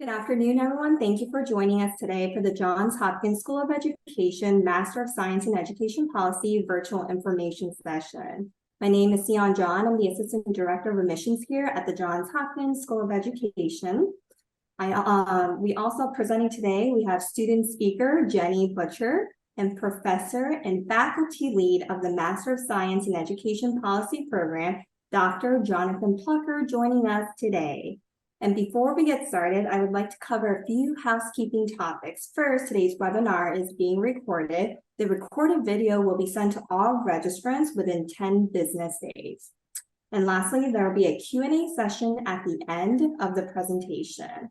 Good afternoon, everyone. Thank you for joining us today for the Johns Hopkins School of Education Master of Science in Education Policy Virtual Information Session. My name is Sion John. I'm the Assistant Director of Admissions here at the Johns Hopkins School of Education. We also presenting today, we have student speaker Jenny Butcher and professor and faculty lead of the Master of Science in Education Policy program, Dr. Jonathan Plucker, joining us today. And before we get started, I would like to cover a few housekeeping topics. First, today's webinar is being recorded. The recorded video will be sent to all registrants within 10 business days. And lastly, there will be a Q&A session at the end of the presentation.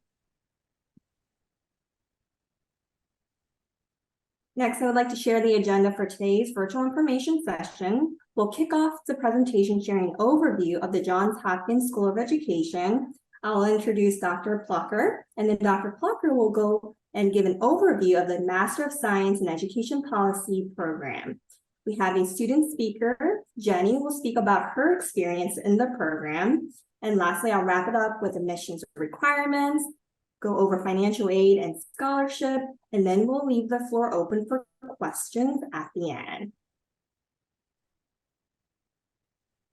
Next, I would like to share the agenda for today's virtual information session. We'll kick off the presentation sharing an overview of the Johns Hopkins School of Education. I'll introduce Dr. Plucker, and then Dr. Plucker will go and give an overview of the Master of Science in Education Policy program. We have a student speaker. Jenny will speak about her experience in the program. And lastly, I'll wrap it up with admissions requirements, go over financial aid and scholarship, and then we'll leave the floor open for questions at the end.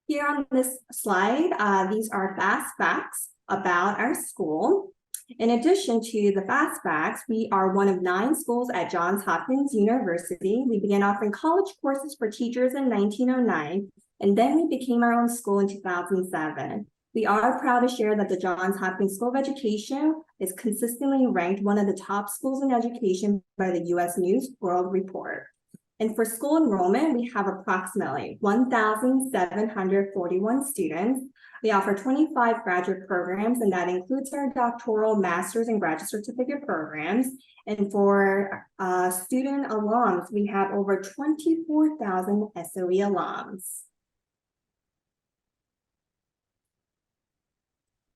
Here on this slide, these are fast facts about our school. In addition to the fast facts, we are one of 9 schools at Johns Hopkins University. We began offering college courses for teachers in 1909, and then we became our own school in 2007. We are proud to share that the Johns Hopkins School of Education is consistently ranked one of the top schools in education by the U.S. News World Report. And for school enrollment, we have approximately 1,741 students. We offer 25 graduate programs, and that includes our doctoral, master's, and graduate certificate programs. And for student alums, we have over 24,000 SOE alums.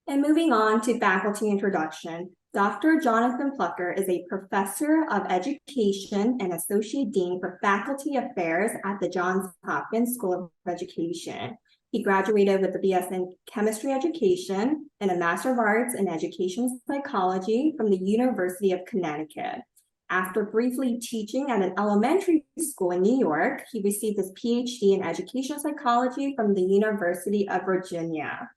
And moving on to faculty introduction, Dr. Jonathan Plucker is a professor of education and associate dean for faculty affairs at the Johns Hopkins School of Education. He graduated with a BS in chemistry education and a Master of Arts in education psychology from the University of Connecticut. After briefly teaching at an elementary school in New York, he received his PhD in education psychology from the University of Virginia.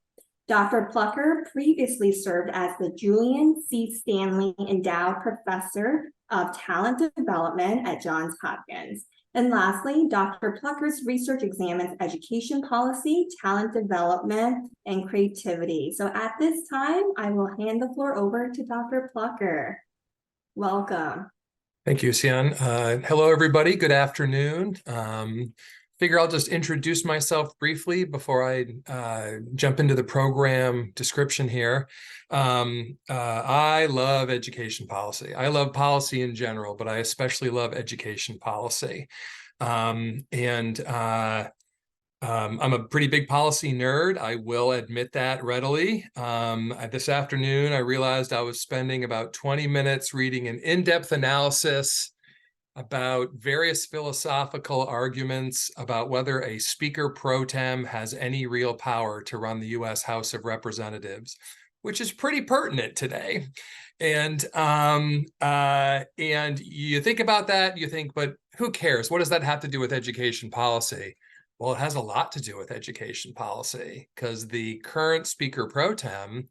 Dr. Plucker previously served as the Julian C. Stanley Endowed Professor of Talent Development at Johns Hopkins. And lastly, Dr. Plucker's research examines education policy, talent development, and creativity. So at this time, I will hand the floor over to Dr. Plucker. Welcome. Thank you, Sian. Hello, everybody. Good afternoon. Figure I'll just introduce myself briefly before I jump into the program description here. I love education policy. I love policy in general, but I especially love education policy. I'm a pretty big policy nerd. I will admit that readily. This afternoon, I realized I was spending about 20 minutes reading an in-depth analysis about various philosophical arguments about whether a speaker pro tem has any real power to run the U.S. House of Representatives, which is pretty pertinent today. And you think about that, you think, but who cares? What does that have to do with education policy? Well, it has a lot to do with education policy because the current speaker pro tem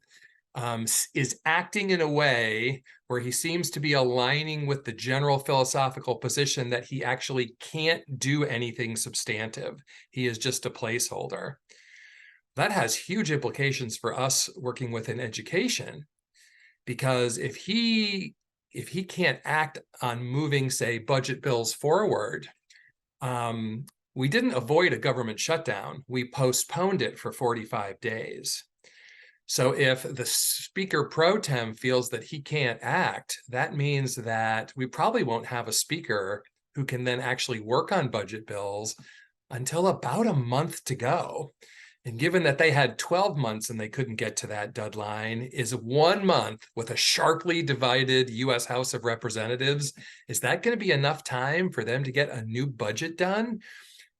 is acting in a way where he seems to be aligning with the general philosophical position that he actually can't do anything substantive. He is just a placeholder. That has huge implications for us working within education, because if he can't act on moving, say, budget bills forward, we didn't avoid a government shutdown. We postponed it for 45 days. So if the speaker pro tem feels that he can't act, that means that we probably won't have a speaker who can then actually work on budget bills until about a month to go. And given that they had 12 months and they couldn't get to that deadline, is 1 month with a sharply divided U.S. House of Representatives, is that going to be enough time for them to get a new budget done?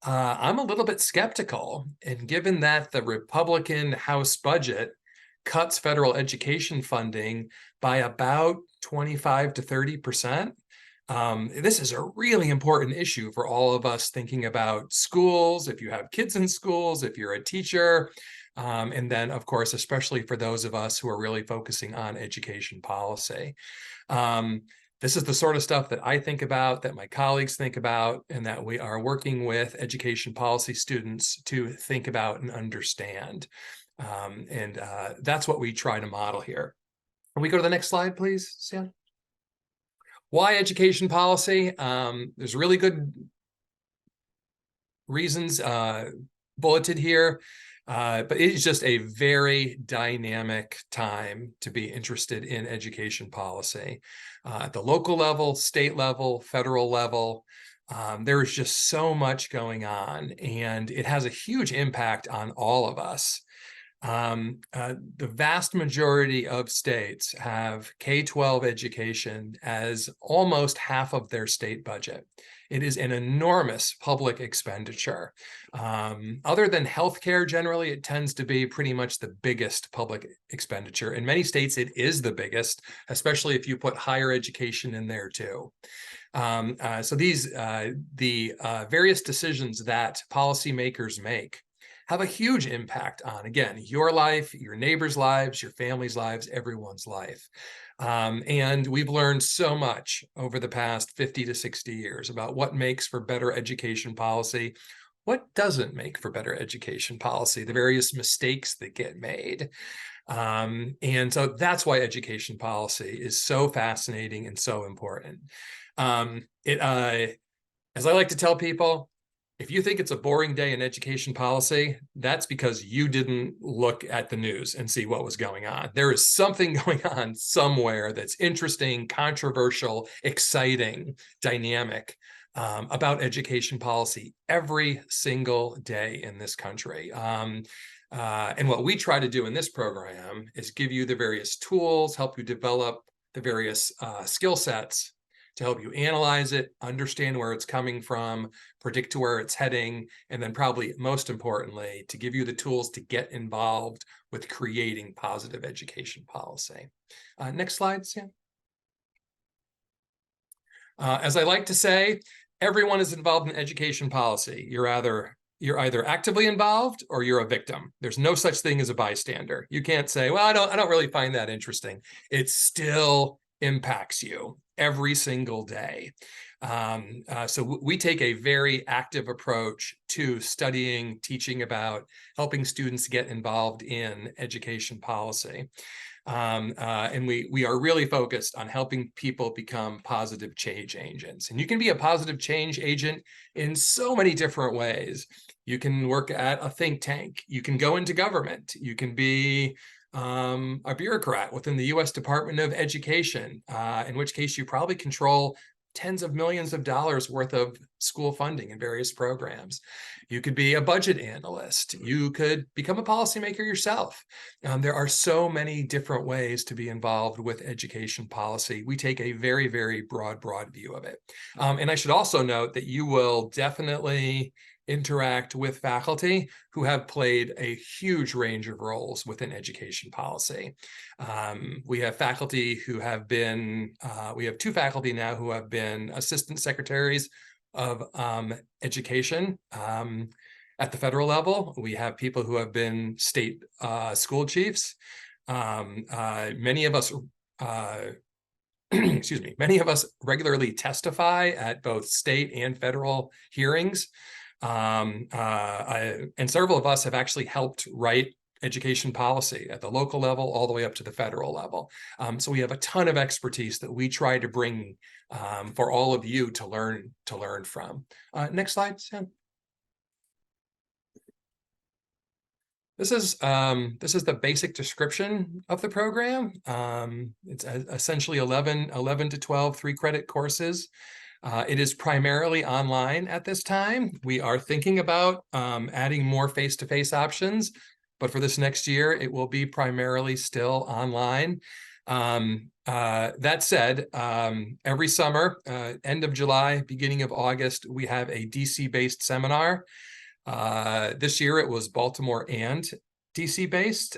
I'm a little bit skeptical. And given that the Republican House budget cuts federal education funding by about 25 to 30%. This is a really important issue for all of us thinking about schools, if you have kids in schools, if you're a teacher, and then, of course, especially for those of us who are really focusing on education policy. This is the sort of stuff that I think about, that my colleagues think about, and that we are working with education policy students to think about and understand. That's what we try to model here. Can we go to the next slide, please, Sam? Why education policy? There's really good reasons bulleted here. But it is just a very dynamic time to be interested in education policy. At the local level, state level, federal level, there is just so much going on, and it has a huge impact on all of us. The vast majority of states have K-12 education as almost half of their state budget. It is an enormous public expenditure. Other than healthcare, generally, it tends to be pretty much the biggest public expenditure. In many states, it is the biggest, especially if you put higher education in there too. So the various decisions that policymakers make have a huge impact on, again, your life, your neighbors' lives, your family's lives, everyone's life. And we've learned so much over the past 50 to 60 years about what makes for better education policy, what doesn't make for better education policy, the various mistakes that get made. And so that's why education policy is so fascinating and so important. As I like to tell people, if you think it's a boring day in education policy, that's because you didn't look at the news and see what was going on. There is something going on somewhere that's interesting, controversial, exciting, dynamic about education policy every single day in this country. And what we try to do in this program is give you the various tools, help you develop the various skill sets to help you analyze it, understand where it's coming from, predict to where it's heading, and then probably most importantly, to give you the tools to get involved with creating positive education policy. Next slide, Sam. As I like to say, everyone is involved in education policy. You're either actively involved or you're a victim. There's no such thing as a bystander. You can't say, well, I don't really find that interesting. It still impacts you every single day. So we take a very active approach to studying, teaching about, helping students get involved in education policy. And we are really focused on helping people become positive change agents. And you can be a positive change agent in so many different ways. You can work at a think tank. You can go into government. You can be a bureaucrat within the U.S. Department of Education, in which case you probably control tens of millions of dollars worth of school funding in various programs. You could be a budget analyst. You could become a policymaker yourself. There are so many different ways to be involved with education policy. We take a very, very broad view of it. And I should also note that you will definitely interact with faculty who have played a huge range of roles within education policy. We have faculty who have been, we have two faculty now who have been assistant secretaries of education at the federal level. We have people who have been state school chiefs. Many of us excuse me, many of us regularly testify at both state and federal hearings. And several of us have actually helped write education policy at the local level all the way up to the federal level. So we have a ton of expertise that we try to bring for all of you to learn from. Next slide, Sam. This is the basic description of the program. It's essentially 11 to 12 3-credit courses. It is primarily online at this time. We are thinking about adding more face-to-face options, but for this next year, it will be primarily still online. That said, every summer, end of July, beginning of August, we have a DC-based seminar. This year, it was Baltimore and DC based.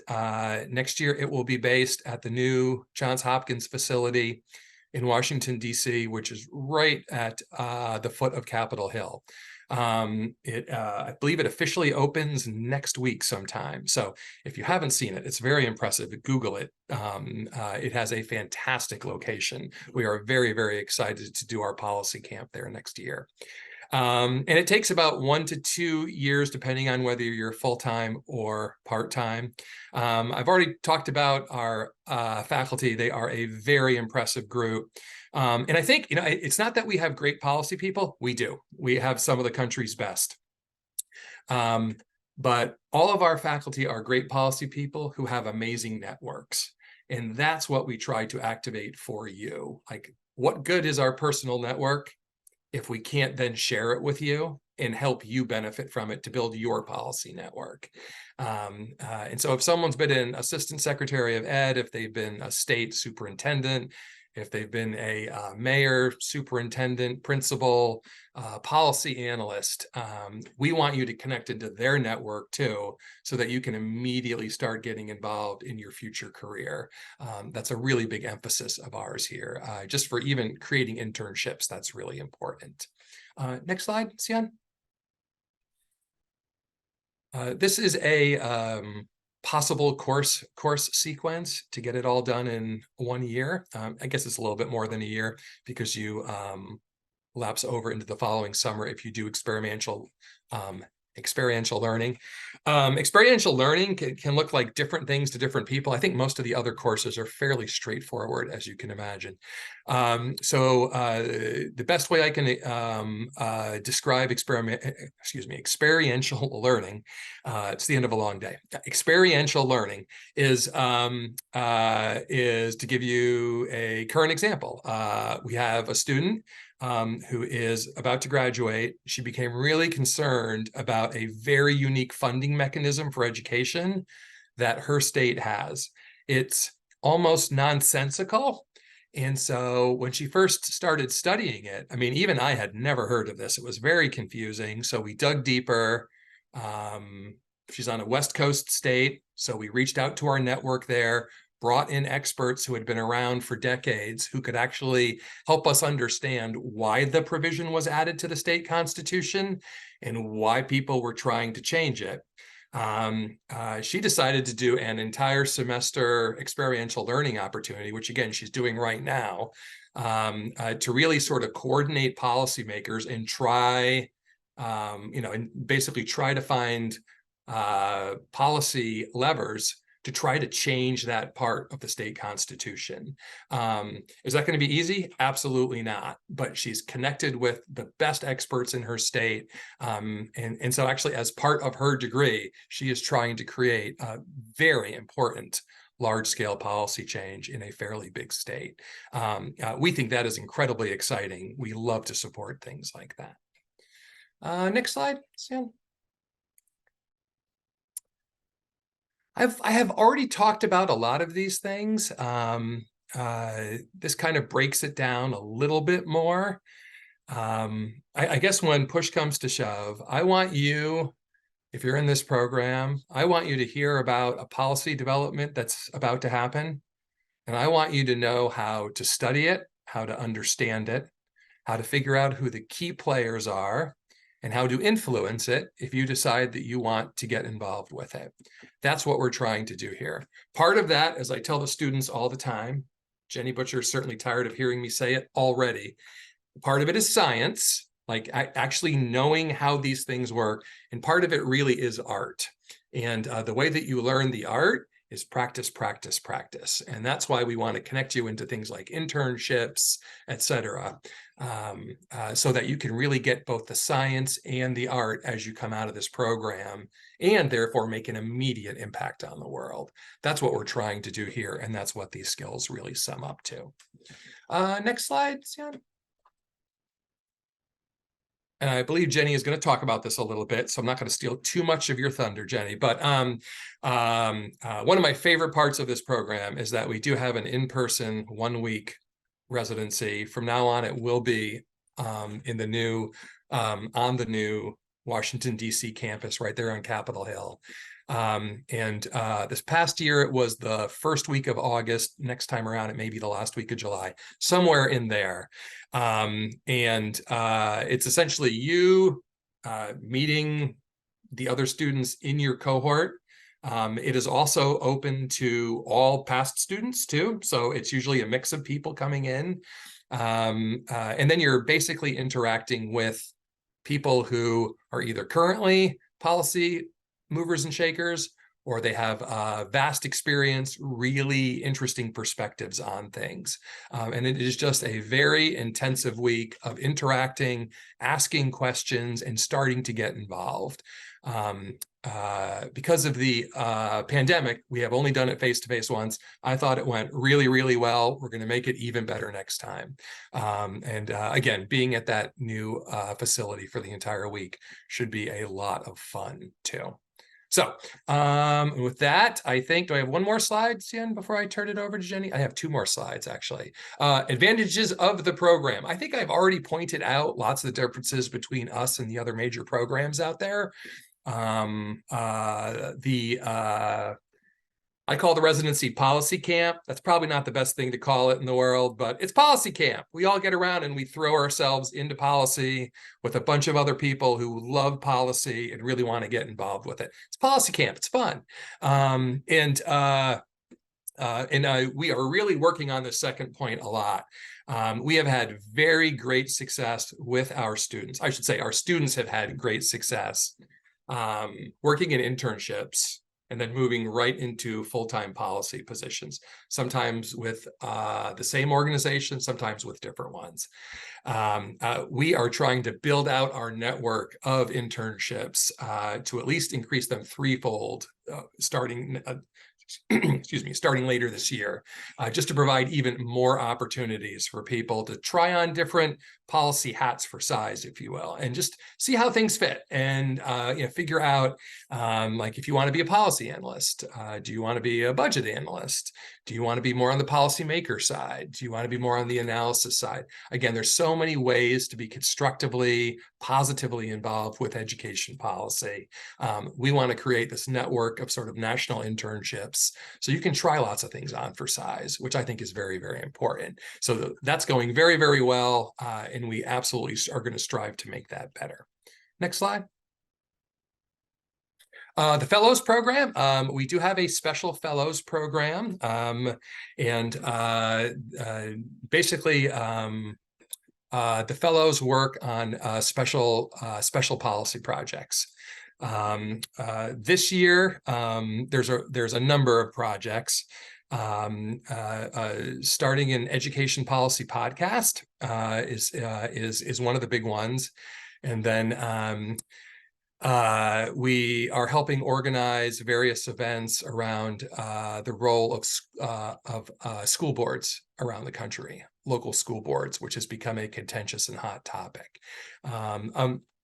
Next year, it will be based at the new Johns Hopkins facility in Washington, DC, which is right at the foot of Capitol Hill. I believe it officially opens next week sometime. So if you haven't seen it, it's very impressive. Google it. It has a fantastic location. We are very, very excited to do our policy camp there next year. And it takes about 1 to 2 years, depending on whether you're full-time or part-time. I've already talked about our faculty. They are a very impressive group. And I think, it's not that we have great policy people. We do. We have some of the country's best. But all of our faculty are great policy people who have amazing networks. And that's what we try to activate for you. Like, what good is our personal network if we can't then share it with you and help you benefit from it to build your policy network? And so if someone's been an assistant secretary of ed, if they've been a state superintendent, if they've been a mayor, superintendent, principal, policy analyst, we want you to connect into their network too, so that you can immediately start getting involved in your future career. That's a really big emphasis of ours here. Just for even creating internships, that's really important. Next slide, Sian. This is a possible course sequence to get it all done in 1 year. I guess it's a little bit more than a year, because you lapse over into the following summer if you do experiential learning. Experiential learning can look like different things to different people. I think most of the other courses are fairly straightforward, as you can imagine. The best way I can describe experiential learning, it's the end of a long day. Experiential learning is to give you a current example. We have a student who is about to graduate. She became really concerned about a very unique funding mechanism for education that her state has. It's almost nonsensical. And so when she first started studying it, I mean, even I had never heard of this. It was very confusing. So we dug deeper. She's on a West Coast state. So we reached out to our network there, brought in experts who had been around for decades, who could actually help us understand why the provision was added to the state constitution and why people were trying to change it. She decided to do an entire semester experiential learning opportunity, which again, she's doing right now, to really sort of coordinate policymakers and try, and basically try to find policy levers to try to change that part of the state constitution. Is that going to be easy? Absolutely not. But she's connected with the best experts in her state. And so actually, as part of her degree, she is trying to create a very important large-scale policy change in a fairly big state. We think that is incredibly exciting. We love to support things like that. Next slide, Sam. I have already talked about a lot of these things. This kind of breaks it down a little bit more. I guess when push comes to shove, I want you, if you're in this program, I want you to hear about a policy development that's about to happen. And I want you to know how to study it, how to understand it, how to figure out who the key players are, and how to influence it if you decide that you want to get involved with it. That's what we're trying to do here. Part of that, as I tell the students all the time, Jenny Butcher is certainly tired of hearing me say it already. Part of it is science, like actually knowing how these things work. And part of it really is art. And the way that you learn the art is practice, practice, practice. And that's why we want to connect you into things like internships, et cetera, so that you can really get both the science and the art as you come out of this program, and therefore make an immediate impact on the world. That's what we're trying to do here. And that's what these skills really sum up to. Next slide, Sian. And I believe Jenny is going to talk about this a little bit, so I'm not going to steal too much of your thunder, Jenny. But one of my favorite parts of this program is that we do have an in-person 1-week residency. From now on, it will be in the new on the new Washington, D.C. campus right there on Capitol Hill. This past year, it was the first week of August. Next time around, it may be the last week of July, somewhere in there. It's essentially you meeting the other students in your cohort. It is also open to all past students too. So it's usually a mix of people coming in. And then you're basically interacting with people who are either currently policy movers and shakers, or they have vast experience, really interesting perspectives on things. And it is just a very intensive week of interacting, asking questions, and starting to get involved. Because of the pandemic, we have only done it face-to-face once. I thought it went really, really well. We're going to make it even better next time. Again, being at that new facility for the entire week should be a lot of fun too. So with that, I think, do I have one more slide, Sian, before I turn it over to Jenny? I have two more slides, actually. Advantages of the program. I think I've already pointed out lots of the differences between us and the other major programs out there. I call the residency policy camp. That's probably not the best thing to call it in the world, but it's policy camp. We all get around and we throw ourselves into policy with a bunch of other people who love policy and really want to get involved with it. It's policy camp. It's fun. We are really working on the second point a lot. We have had very great success with our students. I should say our students have had great success working in internships and then moving right into full-time policy positions, sometimes with the same organization, sometimes with different ones. We are trying to build out our network of internships to at least increase them threefold starting starting later this year, just to provide even more opportunities for people to try on different policy hats for size, if you will, and just see how things fit and figure out like if you want to be a policy analyst, do you want to be a budget analyst? Do you want to be more on the policymaker side? Do you want to be more on the analysis side? Again, there's so many ways to be constructively, positively involved with education policy. We want to create this network of sort of national internships so you can try lots of things on for size, which I think is very, very important. So that's going very, very well. And we absolutely are going to strive to make that better. Next slide. The fellows program, we do have a special fellows program, basically the fellows work on special policy projects. This year, there's a number of projects. Starting an education policy podcast is one of the big ones, and then we are helping organize various events around the role of school boards around the country, local school boards, which has become a contentious and hot topic.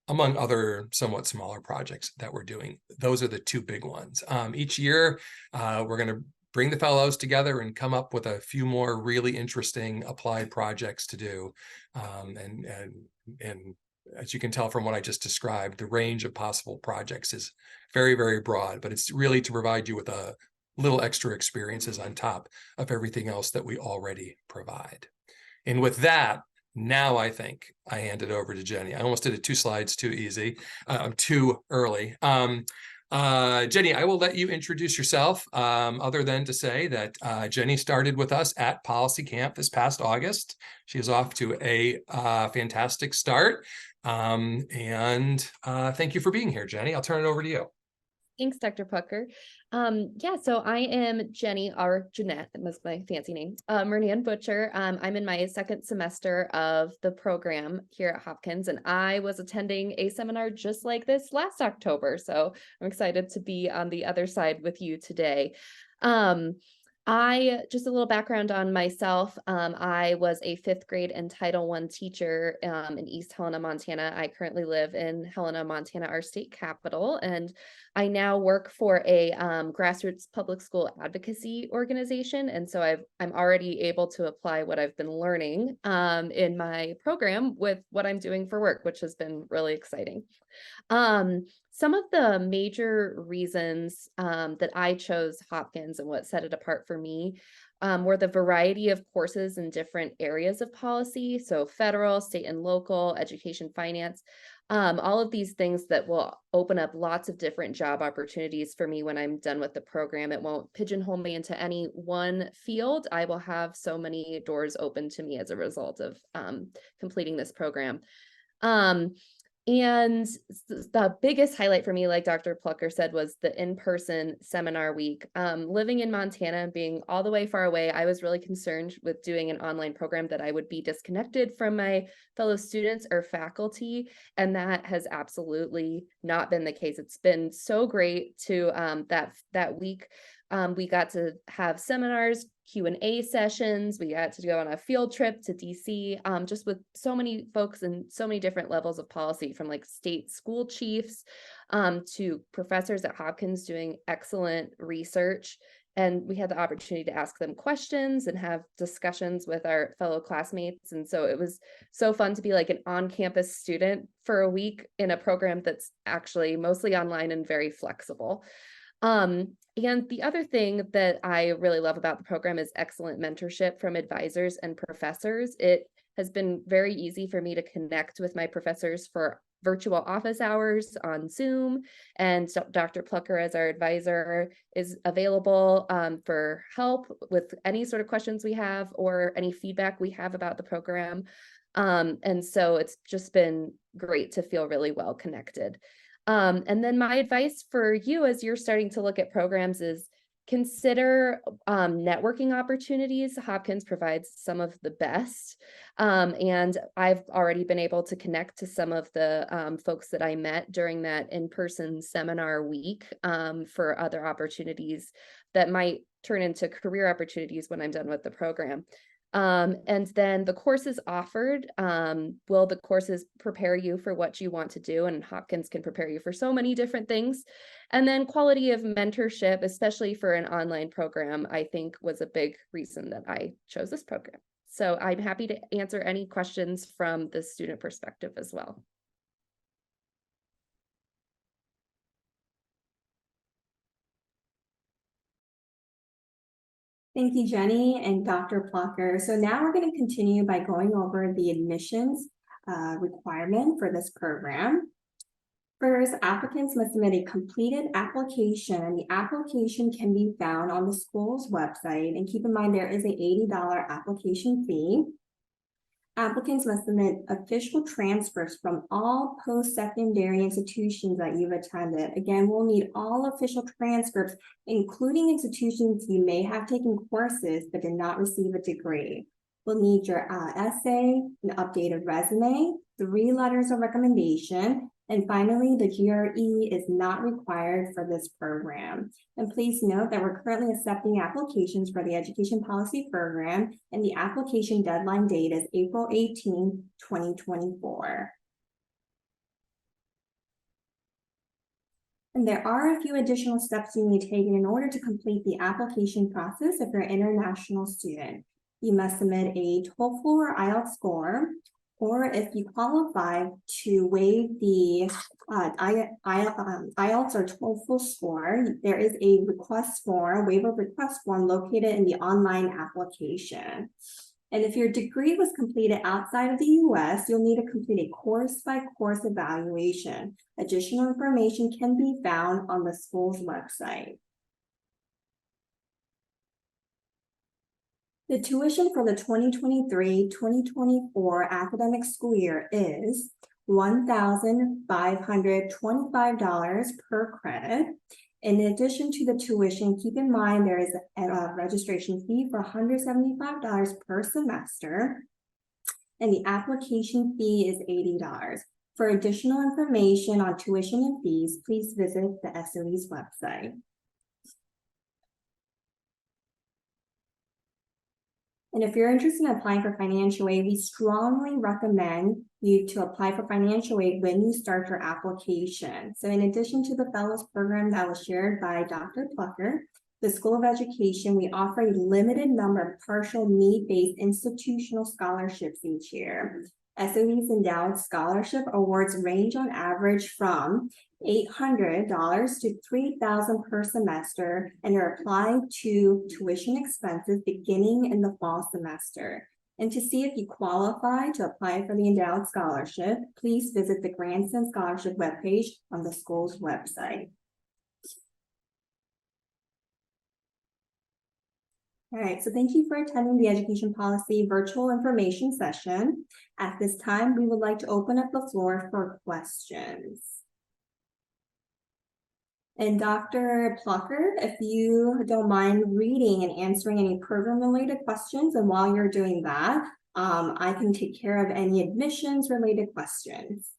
Among other somewhat smaller projects that we're doing. Those are the two big ones. Each year, we're going to bring the fellows together and come up with a few more really interesting applied projects to do. And as you can tell from what I just described, the range of possible projects is very, very broad, but it's really to provide you with a little extra experiences on top of everything else that we already provide. And with that, now I think I hand it over to Jenny. I almost did it 2 slides too easy, too early. Jenny, I will let you introduce yourself, other than to say that Jenny started with us at Policy Camp this past August. She is off to a fantastic start. Thank you for being here, Jenny. I'll turn it over to you. Thanks, Dr. Pucker. So I am Jenny, or Jeanette, that was my fancy name, Murnian Butcher. I'm in my second semester of the program here at Hopkins, and I was attending a seminar just like this last October. So I'm excited to be on the other side with you today. Just a little background on myself. I was a 5th grade and Title I teacher in East Helena, Montana. I currently live in Helena, Montana, our state capital, and I now work for a grassroots public school advocacy organization. And so I'm already able to apply what I've been learning in my program with what I'm doing for work, which has been really exciting. Some of the major reasons that I chose Hopkins and what set it apart for me were the variety of courses in different areas of policy, so federal, state, and local, education, finance, all of these things that will open up lots of different job opportunities for me when I'm done with the program. It won't pigeonhole me into any one field. I will have so many doors open to me as a result of completing this program. And the biggest highlight for me, like Dr. Plucker said, was the in-person seminar week. Living in Montana and being all the way far away, I was really concerned with doing an online program that I would be disconnected from my fellow students or faculty, and that has absolutely not been the case. It's been so great to that week. We got to have seminars, Q&A sessions. We got to go on a field trip to DC, just with so many folks and so many different levels of policy, from like state school chiefs to professors at Hopkins doing excellent research. And we had the opportunity to ask them questions and have discussions with our fellow classmates. And so it was so fun to be like an on-campus student for a week in a program that's actually mostly online and very flexible. And the other thing that I really love about the program is excellent mentorship from advisors and professors. It has been very easy for me to connect with my professors for virtual office hours on Zoom, and Dr. Plucker, as our advisor, is available for help with any sort of questions we have or any feedback we have about the program. And so it's just been great to feel really well connected. And then my advice for you as you're starting to look at programs is consider networking opportunities. Hopkins provides some of the best. And I've already been able to connect to some of the folks that I met during that in-person seminar week for other opportunities that might turn into career opportunities when I'm done with the program. And then the courses offered, will the courses prepare you for what you want to do? And Hopkins can prepare you for so many different things. And then quality of mentorship, especially for an online program, I think was a big reason that I chose this program. So I'm happy to answer any questions from the student perspective as well. Thank you, Jenny and Dr. Plucker. So now we're going to continue by going over the admissions requirement for this program. First, applicants must submit a completed application. The application can be found on the school's website, and keep in mind there is an $80 application fee. Applicants must submit official transcripts from all post-secondary institutions that you've attended. Again, we'll need all official transcripts, including institutions you may have taken courses but did not receive a degree. We'll need your essay, an updated resume, 3 letters of recommendation, and finally, the GRE is not required for this program. And please note that we're currently accepting applications for the Education Policy Program, and the application deadline date is April 18, 2024. And there are a few additional steps you need to take in order to complete the application process if you're an international student. You must submit a TOEFL or IELTS score, or if you qualify to waive the IELTS or TOEFL score, there is a request form, waiver request form located in the online application. And if your degree was completed outside of the US, you'll need to complete a course-by-course evaluation. Additional information can be found on the school's website. The tuition for the 2023-2024 academic school year is $1,525 per credit. In addition to the tuition, keep in mind there is a registration fee for $175 per semester, and the application fee is $80. For additional information on tuition and fees, please visit the SOE's website. And if you're interested in applying for financial aid, we strongly recommend you to apply for financial aid when you start your application. So in addition to the fellows program that was shared by Dr. Plucker, the School of Education, we offer a limited number of partial need-based institutional scholarships each year. SOE's endowed scholarship awards range on average from $800 to $3,000 per semester and are applied to tuition expenses beginning in the fall semester. And to see if you qualify to apply for the endowed scholarship, please visit the Grants and Scholarship webpage on the school's website. All right, so thank you for attending the Education Policy Virtual Information Session. At this time, we would like to open up the floor for questions. And Dr. Plucker, if you don't mind reading and answering any program-related questions, and while you're doing that, I can take care of any admissions-related questions.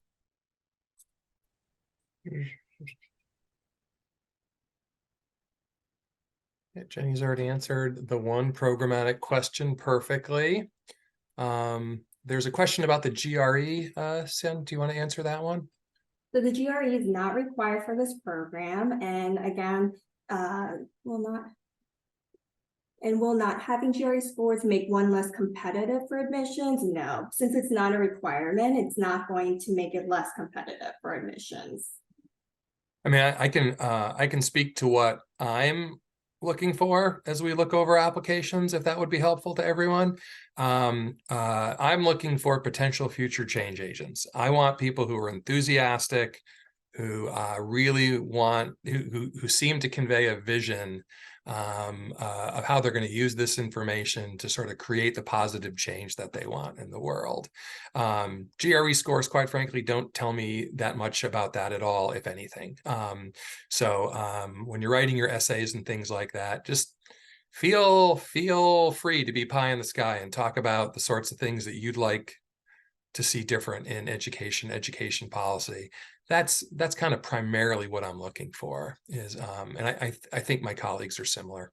Yeah, Jenny's already answered the one programmatic question perfectly. There's a question about the GRE, Sen, do you want to answer that one? So the GRE is not required for this program, and again, will not having GRE scores make one less competitive for admissions? No, since it's not a requirement, it's not going to make it less competitive for admissions. I mean, I can speak to what I'm looking for as we look over applications, if that would be helpful to everyone. I'm looking for potential future change agents. I want people who are enthusiastic, who really want, who seem to convey a vision of how they're going to use this information to sort of create the positive change that they want in the world. GRE scores, quite frankly, don't tell me that much about that at all, if anything. When you're writing your essays and things like that, just feel free to be pie in the sky and talk about the sorts of things that you'd like to see different in education policy. That's kind of primarily what I'm looking for is, and I think my colleagues are similar.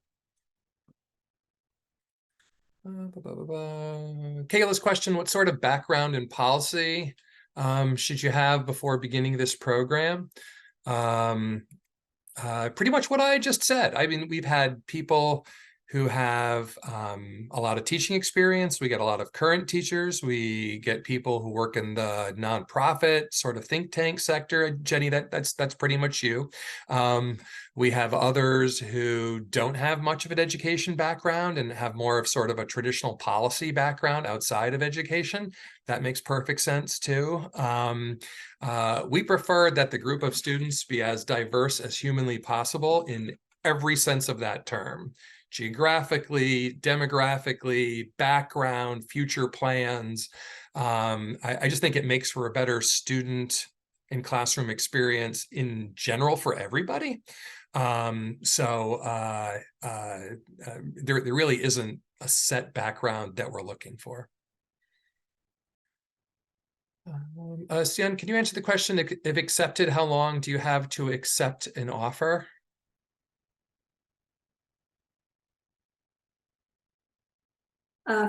Kayla's question, what sort of background in policy should you have before beginning this program? Pretty much what I just said. I mean, we've had people who have a lot of teaching experience. We get a lot of current teachers. We get people who work in the nonprofit sort of think tank sector. Jenny, that's pretty much you. We have others who don't have much of an education background and have more of sort of a traditional policy background outside of education. That makes perfect sense too. We prefer that the group of students be as diverse as humanly possible in every sense of that term. Geographically, demographically, background, future plans. I just think it makes for a better student and classroom experience in general for everybody. There really isn't a set background that we're looking for. Sian, can you answer the question, if accepted, how long do you have to accept an offer?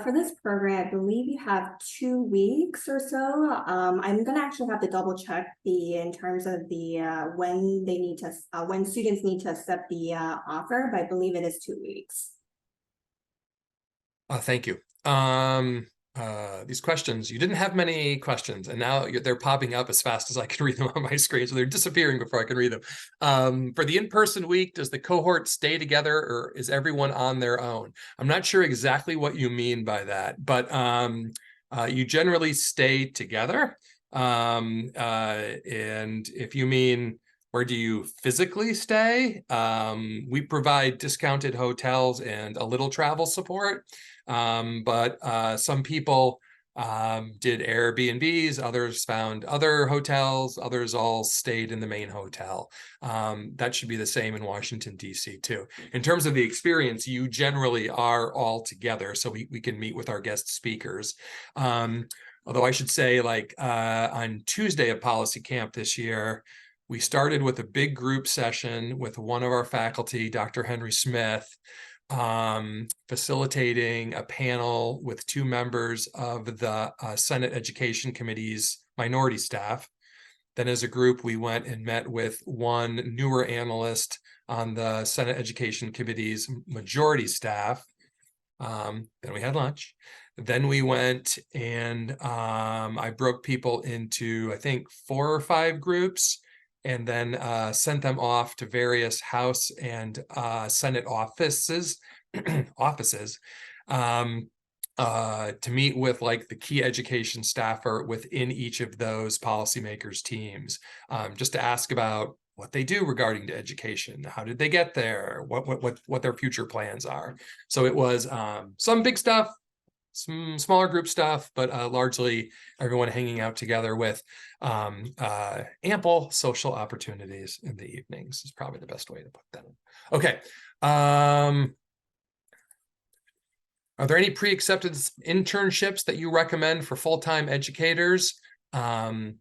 For this program, I believe you have 2 weeks or so. I'm gonna actually have to double check in terms of the when they need to when students need to accept the offer, but I believe it is 2 weeks. Thank you. These questions, you didn't have many questions, and now they're popping up as fast as I can read them on my screen, so they're disappearing before I can read them. For the in-person week, does the cohort stay together or is everyone on their own? I'm not sure exactly what you mean by that, but you generally stay together. And if you mean, where do you physically stay? We provide discounted hotels and a little travel support. But some people did Airbnbs, others found other hotels, others all stayed in the main hotel. That should be the same in Washington, D.C. too. In terms of the experience, you generally are all together, so we can meet with our guest speakers. Although I should say, like on Tuesday at Policy Camp this year, we started with a big group session with one of our faculty, Dr. Henry Smith, facilitating a panel with 2 members of the Senate Education Committee's minority staff. Then as a group, we went and met with 1 newer analyst on the Senate Education Committee's majority staff. Then we had lunch. Then we went and I broke people into, I think, 4 or 5 groups, and then sent them off to various House and Senate offices to meet with like the key education staffer within each of those policymakers' teams, just to ask about what they do regarding to education, how did they get there, what their future plans are. So it was some big stuff, some smaller group stuff, but largely everyone hanging out together with ample social opportunities in the evenings is probably the best way to put that. Okay. Are there any pre-acceptance internships that you recommend for full-time educators? Not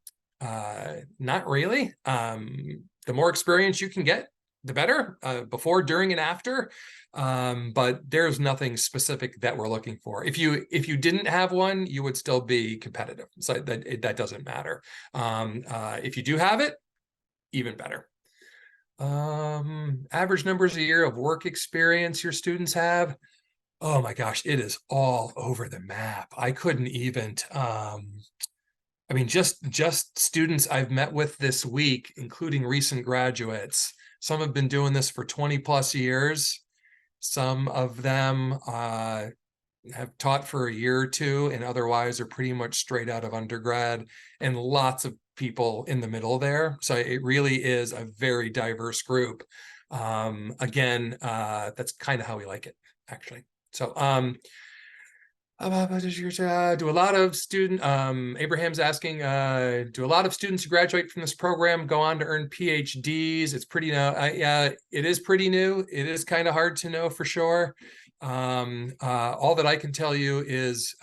really. The more experience you can get, the better, before, during, and after. But there's nothing specific that we're looking for. If you didn't have one, you would still be competitive. So that doesn't matter. If you do have it, even better. Average numbers a year of work experience your students have. Oh my gosh, it is all over the map. I couldn't even, I mean, just students I've met with this week, including recent graduates. Some have been doing this for 20 plus years. Some of them have taught for a year or 2 and otherwise are pretty much straight out of undergrad, and lots of people in the middle there. So it really is a very diverse group. Again, that's kind of how we like it, actually. So do a lot of student, Abraham's asking, do a lot of students who graduate from this program go on to earn PhDs? It's pretty new. Yeah, it is pretty new. It is kind of hard to know for sure. All that I can tell you is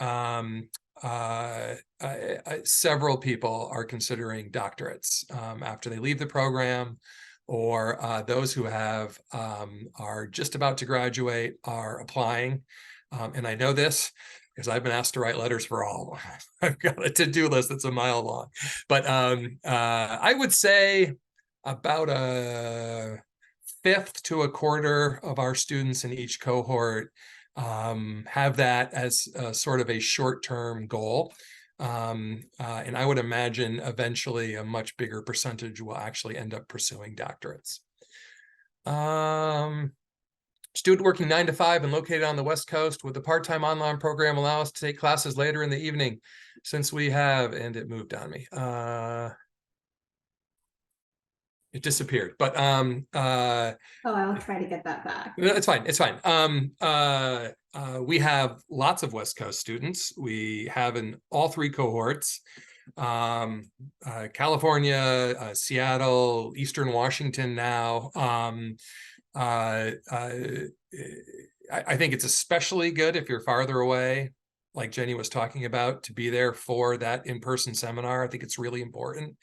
several people are considering doctorates after they leave the program, or those who have are just about to graduate are applying. And I know this because I've been asked to write letters for all of them. I've got a to-do list that's a mile long. But I would say about a 1/5 to a 1/4 of our students in each cohort have that as sort of a short-term goal. And I would imagine eventually a much bigger percentage will actually end up pursuing doctorates. Student working 9 to 5 and located on the West Coast, would the part-time online program allow us to take classes later in the evening? Since we have, and it moved on me. It disappeared, but Oh, I'll try to get that back. it's fine. It's fine. We have lots of West Coast students. We have in all 3 cohorts, California, Seattle, Eastern Washington now. I think it's especially good if you're farther away, like Jenny was talking about, to be there for that in-person seminar. I think it's really important.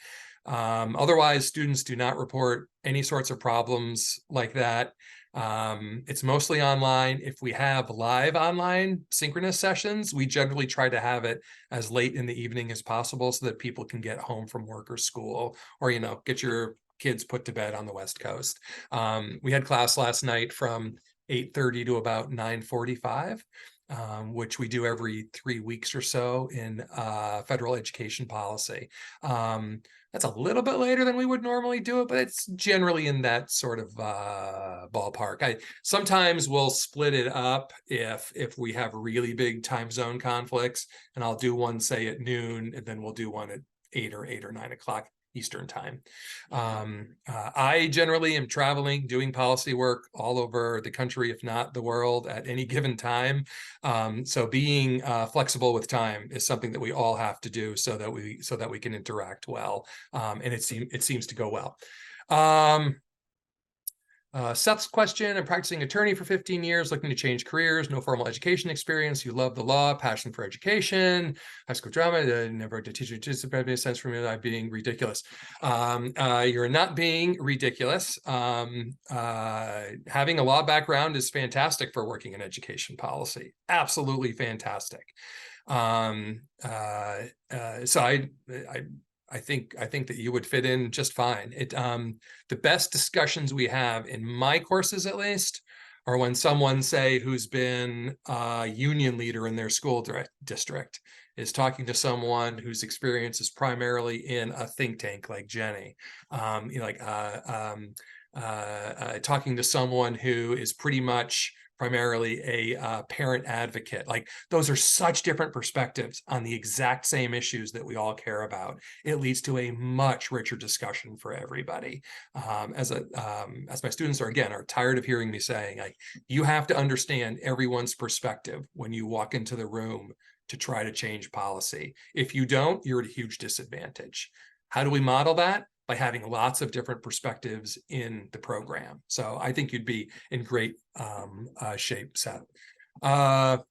Otherwise, students do not report any sorts of problems like that. It's mostly online. If we have live online synchronous sessions, we generally try to have it as late in the evening as possible so that people can get home from work or school, or, get your kids put to bed on the West Coast. We had class last night from 8:30 to about 9:45. Which we do every 3 weeks or so in federal education policy. That's a little bit later than we would normally do it, but it's generally in that sort of ballpark. Sometimes we'll split it up if we have really big time zone conflicts, and I'll do one, say, at noon, and then we'll do one at 8 or 9 o'clock Eastern time. I generally am traveling, doing policy work all over the country, if not the world, at any given time. So being flexible with time is something that we all have to do so that we can interact well. And it seems to go well. Seth's question: I'm practicing attorney for 15 years, looking to change careers, no formal education experience. You love the law, passion for education, high school drama, never to teach you to make sense for me. I'm being ridiculous. You're not being ridiculous. Having a law background is fantastic for working in education policy. Absolutely fantastic. So I think that you would fit in just fine. The best discussions we have in my courses, at least, are when someone, say, who's been a union leader in their school district is talking to someone whose experience is primarily in a think tank like Jenny, talking to someone who is pretty much primarily a parent advocate. Like, those are such different perspectives on the exact same issues that we all care about. It leads to a much richer discussion for everybody. As my students are tired of hearing me saying, like, you have to understand everyone's perspective when you walk into the room to try to change policy. If you don't, you're at a huge disadvantage. How do we model that? By having lots of different perspectives in the program. So I think you'd be in great shape, Seth. What are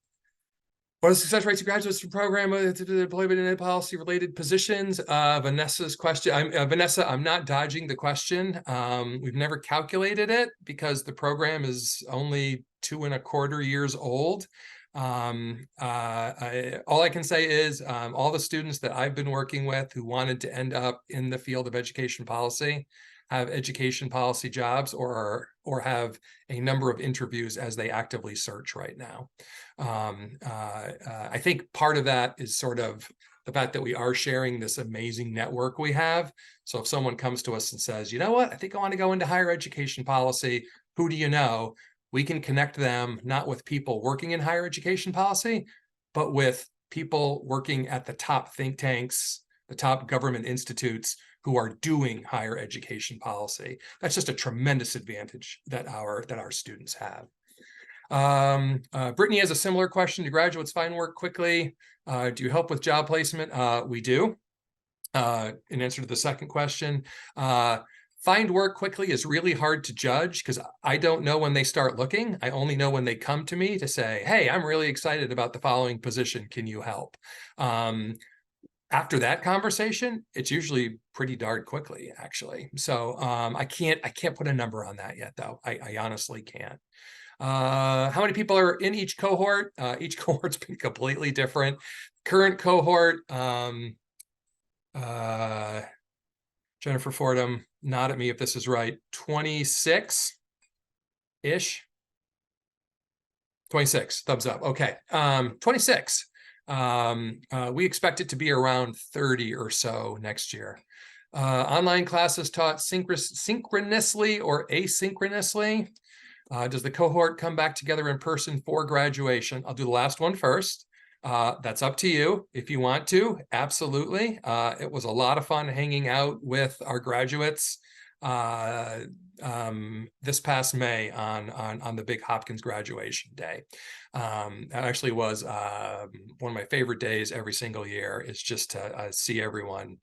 the success rates of graduates from program to the employment and policy related positions? Vanessa's question. Vanessa, I'm not dodging the question. We've never calculated it because the program is only 2.25 years old. All I can say is all the students that I've been working with who wanted to end up in the field of education policy have education policy jobs or have a number of interviews as they actively search right now. I think part of that is sort of the fact that we are sharing this amazing network we have. So if someone comes to us and says, you know what, I think I want to go into higher education policy, who do you know? We can connect them not with people working in higher education policy, but with people working at the top think tanks, the top government institutes who are doing higher education policy. That's just a tremendous advantage that our students have. Brittany has a similar question. Do graduates find work quickly? Do you help with job placement? We do. In answer to the second question, find work quickly is really hard to judge because I don't know when they start looking. I only know when they come to me to say, hey, I'm really excited about the following position. Can you help? After that conversation, it's usually pretty darn quickly, actually. So I can't put a number on that yet, though. I honestly can't. How many people are in each cohort? Each cohort's been completely different. Current cohort, Jennifer Fordham, nod at me if this is right, 26-ish. 26, thumbs up. Okay, 26. We expect it to be around 30 or so next year. Online classes taught synchronously or asynchronously. Does the cohort come back together in person for graduation? I'll do the last one first. That's up to you if you want to. Absolutely. It was a lot of fun hanging out with our graduates this past May on the big Hopkins graduation day. That actually was one of my favorite days every single year, is just to see everyone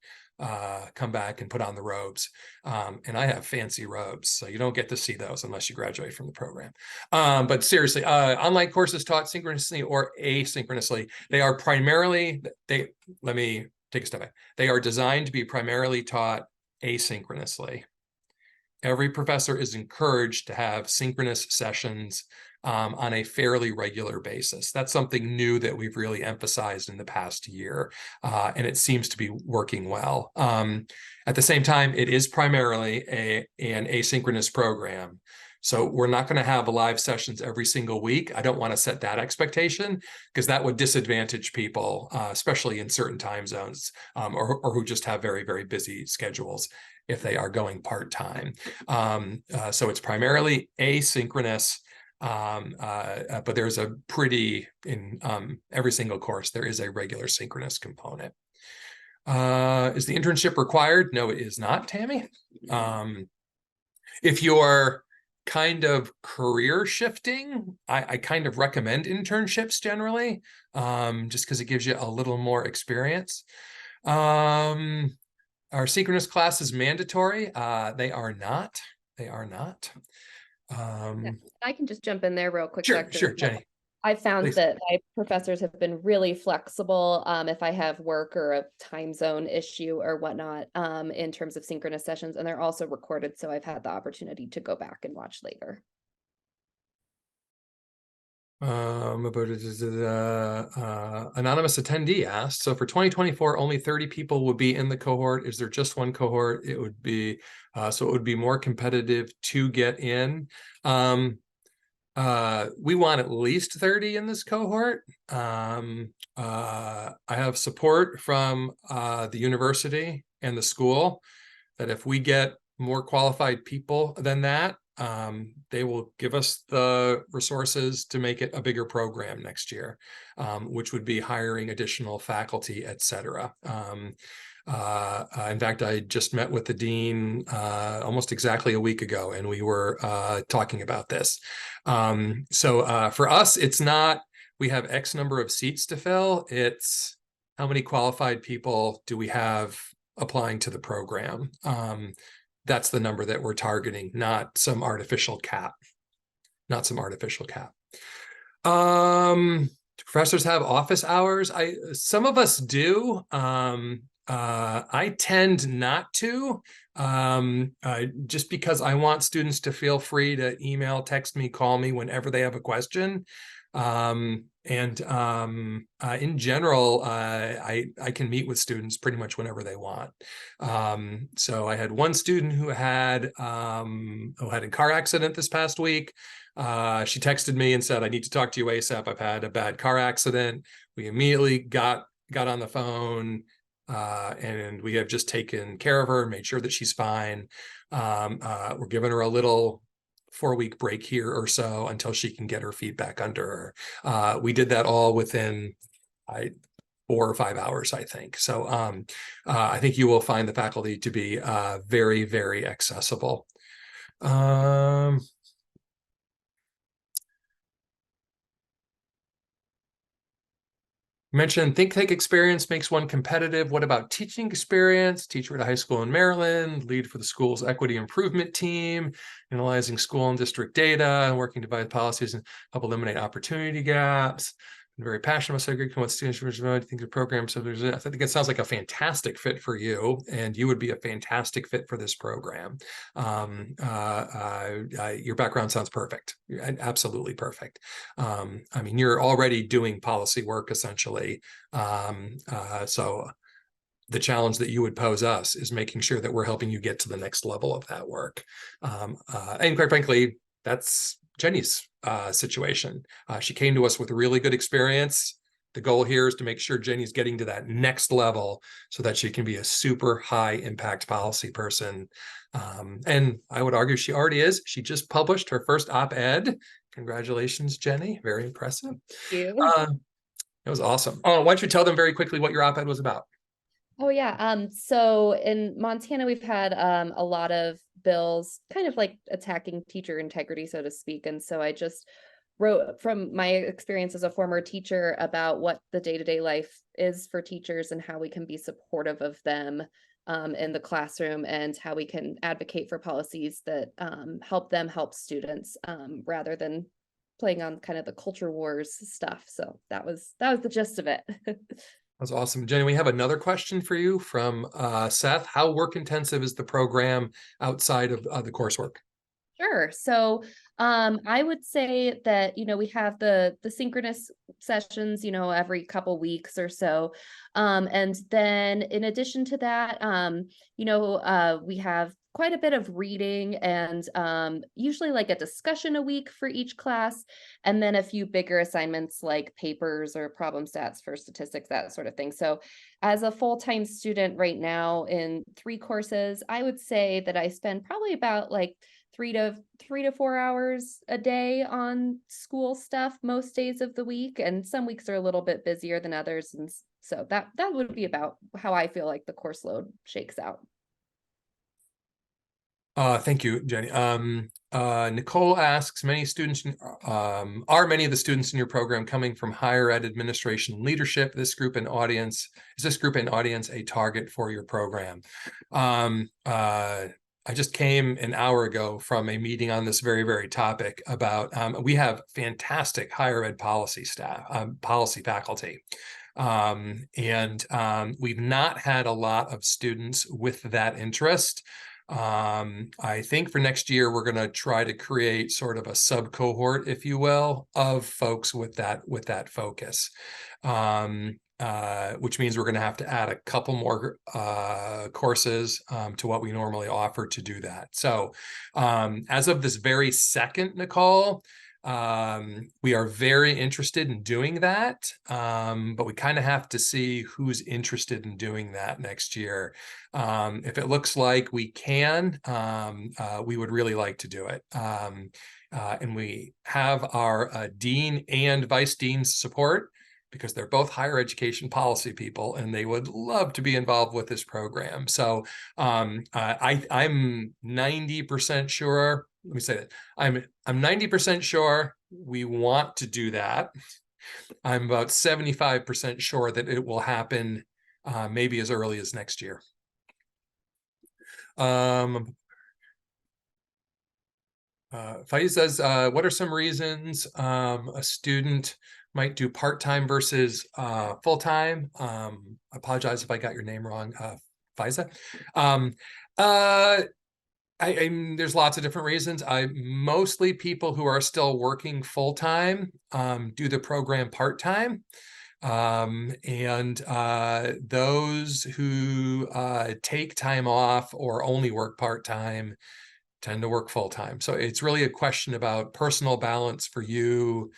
come back and put on the robes. And I have fancy robes, so you don't get to see those unless you graduate from the program. But seriously, online courses taught synchronously or asynchronously. They are primarily, let me take a step back. They are designed to be primarily taught asynchronously. Every professor is encouraged to have synchronous sessions on a fairly regular basis. That's something new that we've really emphasized in the past year, and it seems to be working well. At the same time, it is primarily an asynchronous program. So we're not going to have live sessions every single week. I don't want to set that expectation because that would disadvantage people, especially in certain time zones or who just have very, very busy schedules if they are going part-time. So it's primarily asynchronous, but there's a in every single course, there is a regular synchronous component. Is the internship required? No, it is not, Tammy. If you're kind of career shifting, I kind of recommend internships generally, just because it gives you a little more experience. Are synchronous classes mandatory? They are not. They are not. I can just jump in there real quick, Sure, Dr. sure, Jenny, I found please. that my professors have been really flexible if I have work or a time zone issue or whatnot in terms of synchronous sessions, and they're also recorded, so I've had the opportunity to go back and watch later. Anonymous attendee asked, so for 2024, only 30 people would be in the cohort. Is there just one cohort? It would be, so it would be more competitive to get in. We want at least 30 in this cohort. I have support from the university and the school that if we get more qualified people than that, they will give us the resources to make it a bigger program next year, which would be hiring additional faculty, et cetera. In fact, I just met with the dean almost exactly a week ago, and we were talking about this. So for us, it's not, we have X number of seats to fill. It's how many qualified people do we have applying to the program? That's the number that we're targeting, not some artificial cap. Not some artificial cap. Do professors have office hours? Some of us do. I tend not to, just because I want students to feel free to email, text me, call me whenever they have a question. In general, I can meet with students pretty much whenever they want. So I had one student who had a car accident this past week. She texted me and said, I need to talk to you ASAP. I've had a bad car accident. We immediately got on the phone, and we have just taken care of her and made sure that she's fine. We're giving her a little 4-week break here or so until she can get her feet back under her. We did that all within 4 or 5 hours, I think. So I think you will find the faculty to be very, very accessible. Mentioned think tank experience makes one competitive. What about teaching experience? Teacher at a high school in Maryland, lead for the school's equity improvement team, analyzing school and district data, and working to devise policies and help eliminate opportunity gaps. I'm very passionate about segregation, what students think the program. So I think it sounds like a fantastic fit for you, and you would be a fantastic fit for this program. Your background sounds perfect, absolutely perfect. I mean, you're already doing policy work essentially. So the challenge that you would pose us is making sure that we're helping you get to the next level of that work. And quite frankly, that's Jenny's situation. She came to us with really good experience. The goal here is to make sure Jenny's getting to that next level so that she can be a super high impact policy person. And I would argue she already is. She just published her first op-ed. Congratulations, Jenny. Very impressive. Thank you. It was awesome. Oh, why don't you tell them very quickly what your op-ed was about? Oh yeah. So in Montana, we've had a lot of bills kind of like attacking teacher integrity, so to speak. And so I just wrote from my experience as a former teacher about what the day-to-day life is for teachers and how we can be supportive of them in the classroom, and how we can advocate for policies that help them help students rather than playing on kind of the culture wars stuff. So that was the gist of it. That's awesome. Jenny, we have another question for you from Seth. How work intensive is the program outside of the coursework? Sure. So I would say that, we have the synchronous sessions, every couple weeks or so. And then in addition to that, we have quite a bit of reading and usually like a discussion a week for each class, and then a few bigger assignments like papers or problem stats for statistics, that sort of thing. So as a full-time student right now in 3 courses, I would say that I spend probably about like 3 to 4 hours a day on school stuff most days of the week, and some weeks are a little bit busier than others. And so that would be about how I feel like the course load shakes out. Thank you, Jenny. Nicole asks, are many of the students in your program coming from higher ed administration leadership? Is this group and audience a target for your program? I just came an hour ago from a meeting on this very, very topic about, we have fantastic higher ed policy staff, policy faculty. We've not had a lot of students with that interest. I think for next year, we're going to try to create sort of a sub cohort, if you will, of folks with that focus. Which means we're going to have to add a couple more courses to what we normally offer to do that. So as of this very second, Nicole, we are very interested in doing that, but we kind of have to see who's interested in doing that next year. If it looks like we can, we would really like to do it. And we have our dean and vice dean's support, because they're both higher education policy people and they would love to be involved with this program. So I'm 90% sure, let me say that, I'm 90% sure we want to do that. I'm about 75% sure that it will happen maybe as early as next year. Faiz says, what are some reasons a student might do part-time versus full-time? I apologize if I got your name wrong, Faiza. There's lots of different reasons. Mostly people who are still working full-time do the program part-time. Those who take time off or only work part-time tend to work full-time. So it's really a question about personal balance for you,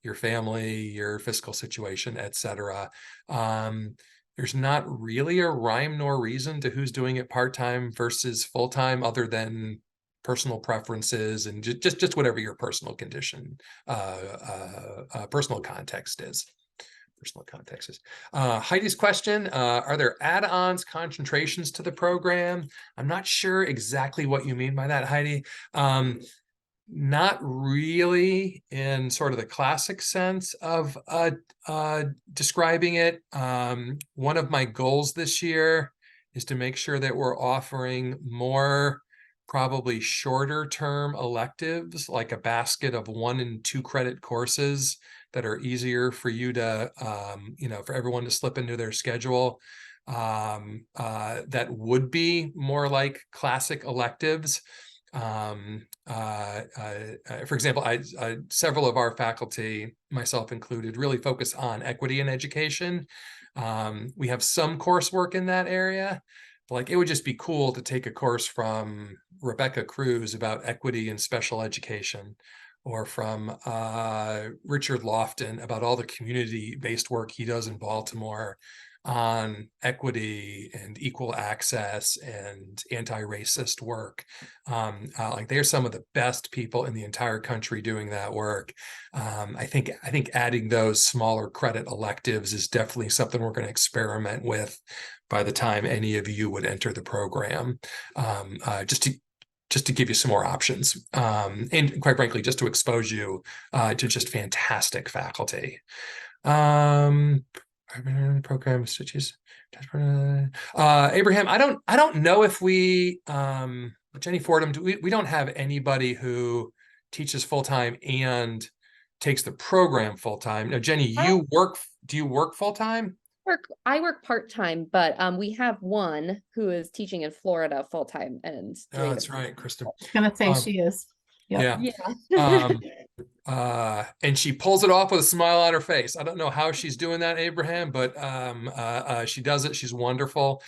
your family, your fiscal situation, etc. There's not really a rhyme nor reason to who's doing it part-time versus full-time, other than personal preferences and just whatever your personal condition, personal context is. Heidi's question, are there add-ons, concentrations to the program? I'm not sure exactly what you mean by that, Heidi. Not really in sort of the classic sense of describing it. One of my goals this year is to make sure that we're offering more probably shorter term electives, like a basket of 1 and 2 credit courses that are easier for you to, for everyone to slip into their schedule. That would be more like classic electives. For example, several of our faculty, myself included, really focus on equity in education. We have some coursework in that area. Like, it would just be cool to take a course from Rebecca Cruz about equity in special education, or from Richard Lofton about all the community-based work he does in Baltimore on equity and equal access and anti-racist work. Like, they're some of the best people in the entire country doing that work. I think adding those smaller credit electives is definitely something we're going to experiment with by the time any of you would enter the program, just to give you some more options, and quite frankly, just to expose you to just fantastic faculty. Program stitches. Abraham, I don't know if we, Jenny Fordham, we don't have anybody who teaches full-time and takes the program full-time. Now, Jenny, do you work full-time? I work part-time, but we have one who is teaching in Florida full-time. And that's right, Krista. I was gonna say she is. Yep. Yeah. And she pulls it off with a smile on her face. I don't know how she's doing that, Abraham, but she does it. She's wonderful.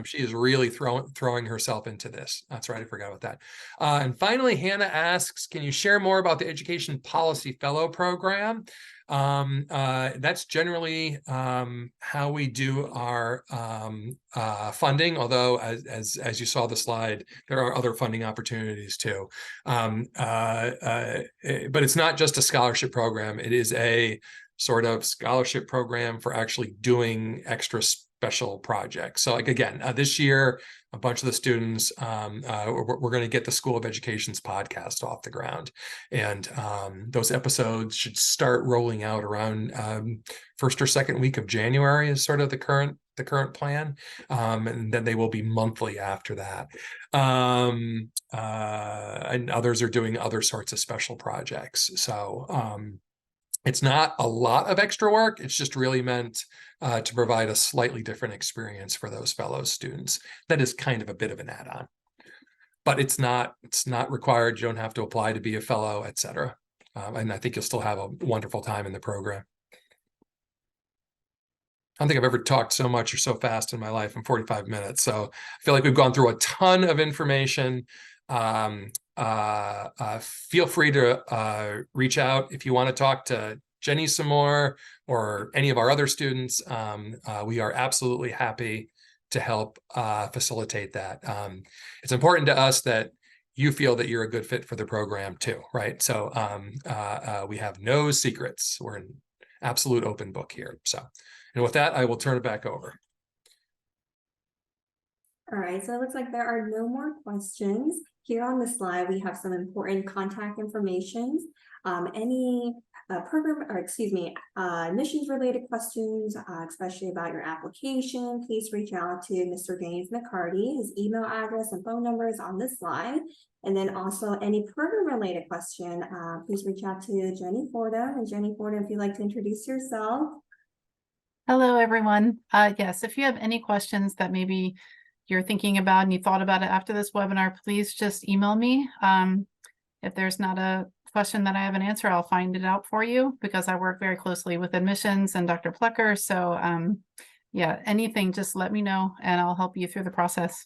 She is really throwing herself into this. That's right, I forgot about that. And finally, Hannah asks, can you share more about the Education Policy Fellow Program? That's generally how we do our funding, although as you saw the slide, there are other funding opportunities too. But it's not just a scholarship program. It is a sort of scholarship program for actually doing extra special projects. So, like, again, this year, a bunch of the students, we're going to get the School of Education's podcast off the ground. And those episodes should start rolling out around first or second week of January is sort of the current the current plan, and then they will be monthly after that. And others are doing other sorts of special projects. So it's not a lot of extra work. It's just really meant to provide a slightly different experience for those fellow students. That is kind of a bit of an add-on, but it's not required. You don't have to apply to be a fellow, etc. And I think you'll still have a wonderful time in the program. I don't think I've ever talked so much or so fast in my life in 45 minutes. So I feel like we've gone through a ton of information. Feel free to reach out if you want to talk to Jenny some more or any of our other students. We are absolutely happy to help facilitate that. It's important to us that you feel that you're a good fit for the program too, right? So we have no secrets. We're an absolute open book here. So, and with that, I will turn it back over. All right, so it looks like there are no more questions. Here on the slide, we have some important contact information. Any admissions related questions, especially about your application, please reach out to Mr. James McCarty. His email address and phone number is on this slide. And then also any program related question, please reach out to Jenny Fordham. And Jenny Fordham, if you'd like to introduce yourself. Hello, everyone. Yes, if you have any questions that maybe you're thinking about and you thought about it after this webinar, please just email me. If there's not a question that I have an answer, I'll find it out for you because I work very closely with admissions and Dr. Plucker. So yeah, anything, just let me know and I'll help you through the process.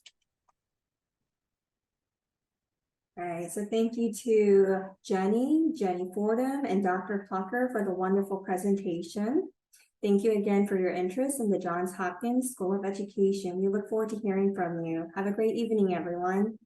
All right, so thank you to Jenny Fordham, and Dr. Plucker for the wonderful presentation. Thank you again for your interest in the Johns Hopkins School of Education. We look forward to hearing from you. Have a great evening, everyone.